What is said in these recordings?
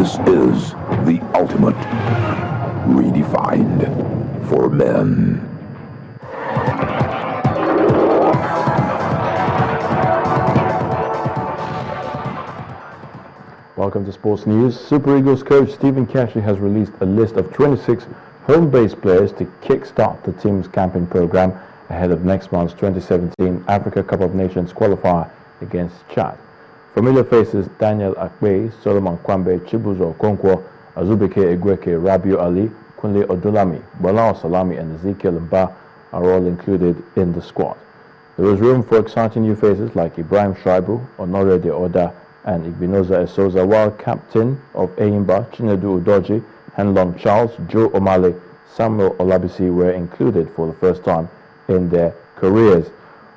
This is the ultimate redefined for men. Welcome to Sports News. Super Eagles coach Stephen Cashley has released a list of 26 home-based players to kickstart the team's camping program ahead of next month's 2017 Africa Cup of Nations qualifier against Chad. Familiar faces Daniel Akpe, Solomon Kwambe, Chibuzo Okonkwo, Azubike Egweke, Rabiu Ali, Kunle Odulami, Bola Salami and Ezekiel Mba are all included in the squad. There is room for exciting new faces like Ibrahim Shaibu, Honore de Oda and Igbinoza Esoza, while captain of Eyimba, Chinedu Udoji, Henlon Charles, Joe Omale, Samuel Olabisi were included for the first time in their careers.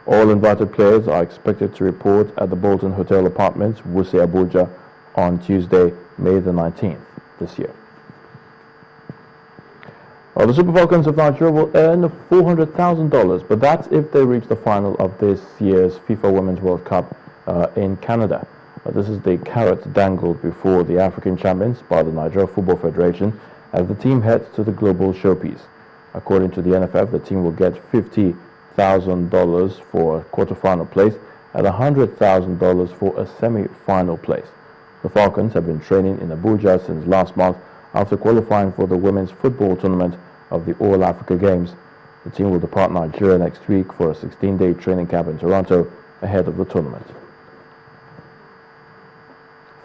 All invited players are expected to report at the Bolton Hotel Apartments, Wuse, Abuja, on Tuesday, May the 19th this year. Well, the Super Falcons of Nigeria will earn $400,000, but that's if they reach the final of this year's FIFA Women's World Cup in Canada. This is the carrot dangled before the African champions by the Nigeria Football Federation as the team heads to the global showpiece. According to the NFF, the team will get $50,000 for a quarter-final place and $100,000 for a semi-final place. The Falcons have been training in Abuja since last month after qualifying for the women's football tournament of the All-Africa Games. The team will depart Nigeria next week for a 16-day training camp in Toronto ahead of the tournament.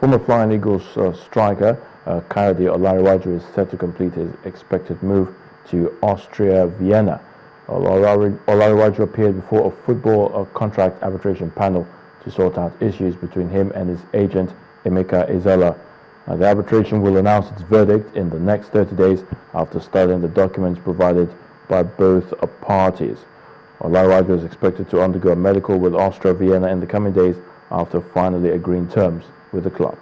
Former Flying Eagles striker Kayode Olariwaju is set to complete his expected move to Austria Vienna. Olariwaju appeared before a football contract arbitration panel to sort out issues between him and his agent Emeka Ezela. The arbitration will announce its verdict in the next 30 days after studying the documents provided by both parties. Olariwaju is expected to undergo a medical with Austria Vienna in the coming days after finally agreeing terms with the club.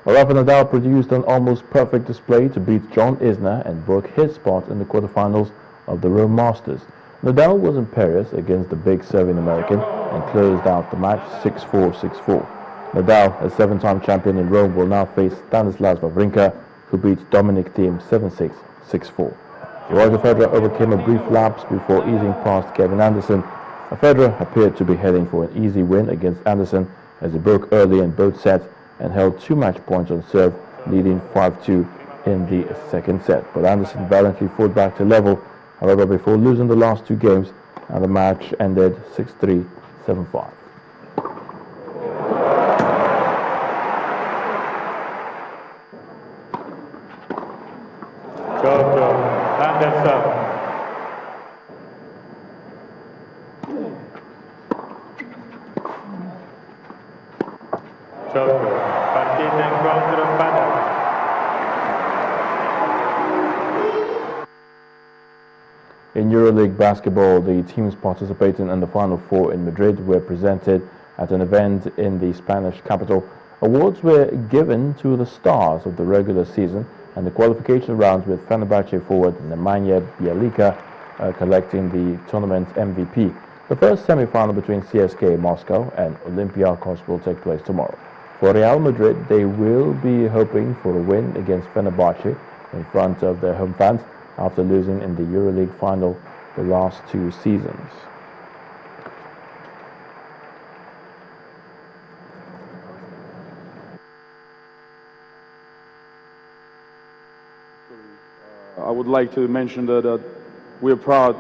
Rafa Nadal produced an almost perfect display to beat John Isner and book his spot in the quarterfinals of the Rome Masters. Nadal was imperious against the big serving American and closed out the match 6-4, 6-4. Nadal, a seven-time champion in Rome, will now face Stanislas Wawrinka, who beat Dominic Thiem 7-6, 6-4. Roger Federer overcame a brief lapse before easing past Kevin Anderson. Federer appeared to be heading for an easy win against Anderson as he broke early in both sets and held 2 match points on serve, leading 5-2 in the second set. But Anderson valiantly fought back to level, however, before losing the last 2 games, and the match ended 6-3, 7-5. Anderson. In EuroLeague basketball, the teams participating in the Final Four in Madrid were presented at an event in the Spanish capital. Awards were given to the stars of the regular season and the qualification rounds, with Fenerbahce forward Nemanja Bjelica collecting the tournament's MVP. The first semi-final between CSKA Moscow and Olympiacos will take place tomorrow. For Real Madrid, they will be hoping for a win against Fenerbahce in front of their home fans after losing in the EuroLeague final the last 2 seasons. I would like to mention that we're proud,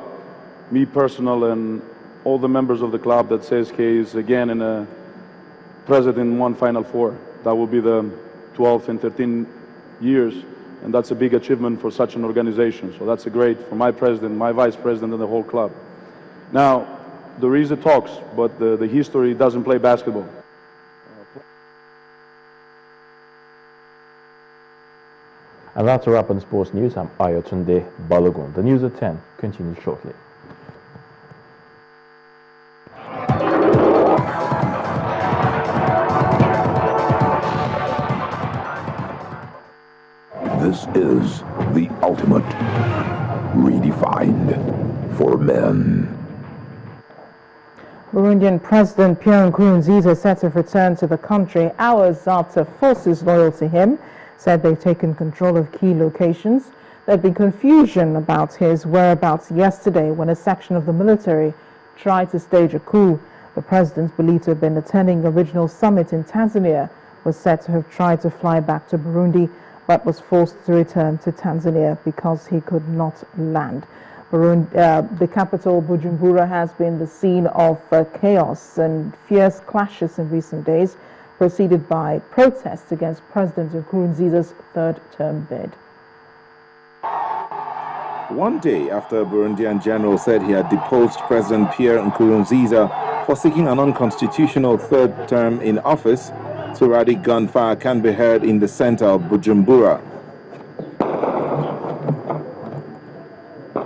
me personal and all the members of the club, that CSKA is again present in one Final Four. That will be the 12th in 13 years, and that's a big achievement for such an organization. So that's a great for my president, my vice president, and the whole club. Now, there is a talks, but the history doesn't play basketball. And that's a wrap on Sports News. I'm Ayotunde Balogun. The news at 10 continues shortly. This is the ultimate redefined for men. Burundian President Pierre Nkurunziza is set to return to the country hours after forces loyal to him said they've taken control of key locations. There had been confusion about his whereabouts yesterday when a section of the military tried to stage a coup. The president, believed to have been attending a regional summit in Tanzania, was said to have tried to fly back to Burundi but was forced to return to Tanzania because he could not land. The capital, Bujumbura, has been the scene of chaos and fierce clashes in recent days, preceded by protests against President Nkurunziza's third-term bid. One day after a Burundian general said he had deposed President Pierre Nkurunziza for seeking an unconstitutional third term in office, sporadic gunfire can be heard in the center of Bujumbura.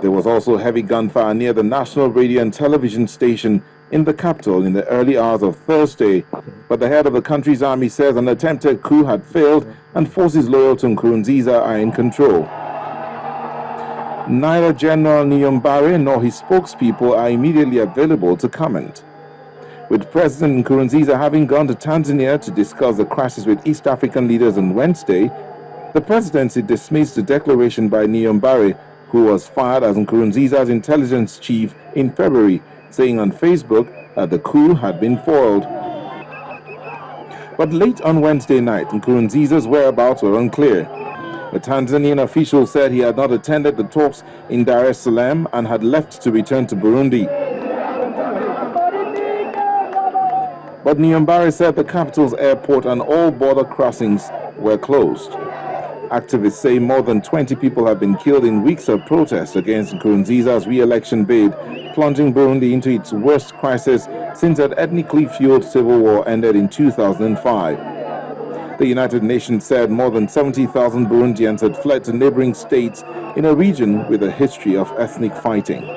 There was also heavy gunfire near the national radio and television station in the capital in the early hours of Thursday, but the head of the country's army says an attempted coup had failed and forces loyal to Nkurunziza are in control. Neither General Niyombare nor his spokespeople are immediately available to comment. With President Nkurunziza having gone to Tanzania to discuss the crisis with East African leaders on Wednesday, the presidency dismissed the declaration by Niyombare, who was fired as Nkurunziza's intelligence chief in February, saying on Facebook that the coup had been foiled. But late on Wednesday night, Nkurunziza's whereabouts were unclear. The Tanzanian official said he had not attended the talks in Dar es Salaam and had left to return to Burundi. But Niyombare said the capital's airport and all border crossings were closed. Activists say more than 20 people have been killed in weeks of protests against Nkurunziza's re-election bid, plunging Burundi into its worst crisis since an ethnically fueled civil war ended in 2005. The United Nations said more than 70,000 Burundians had fled to neighboring states in a region with a history of ethnic fighting.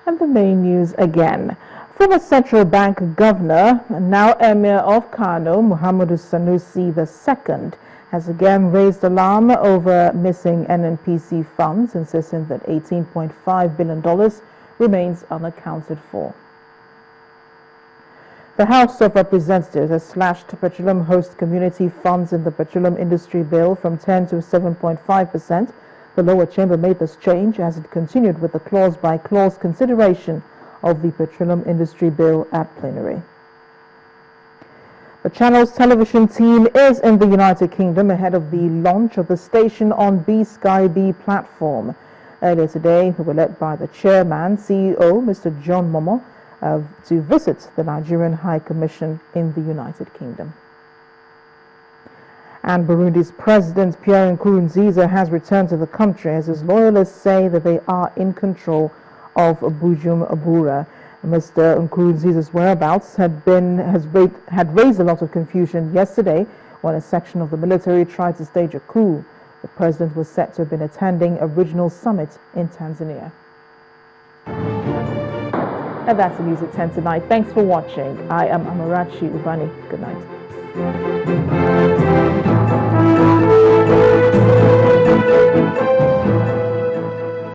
And the main news again. Former central bank governor, now Emir of Kano, Muhammadu Sanusi II, has again raised alarm over missing NNPC funds, insisting that $18.5 billion remains unaccounted for. The House of Representatives has slashed petroleum host community funds in the petroleum industry bill from 10 to 7.5%. The lower chamber made this change as it continued with the clause-by-clause consideration of the petroleum industry bill at plenary. The channel's television team is in the United Kingdom ahead of the launch of the station on B-Sky B platform. Earlier today, they were led by the chairman, CEO, Mr. John Momo, to visit the Nigerian High Commission in the United Kingdom. And Burundi's President Pierre Nkurunziza has returned to the country as his loyalists say that they are in control of Bujumbura. Mr. Nkurunziza's whereabouts had raised a lot of confusion yesterday when a section of the military tried to stage a coup. The president was said to have been attending a regional summit in Tanzania. And that's the news at 10 tonight. Thanks for watching. I am Amarachi Ubani. Good night.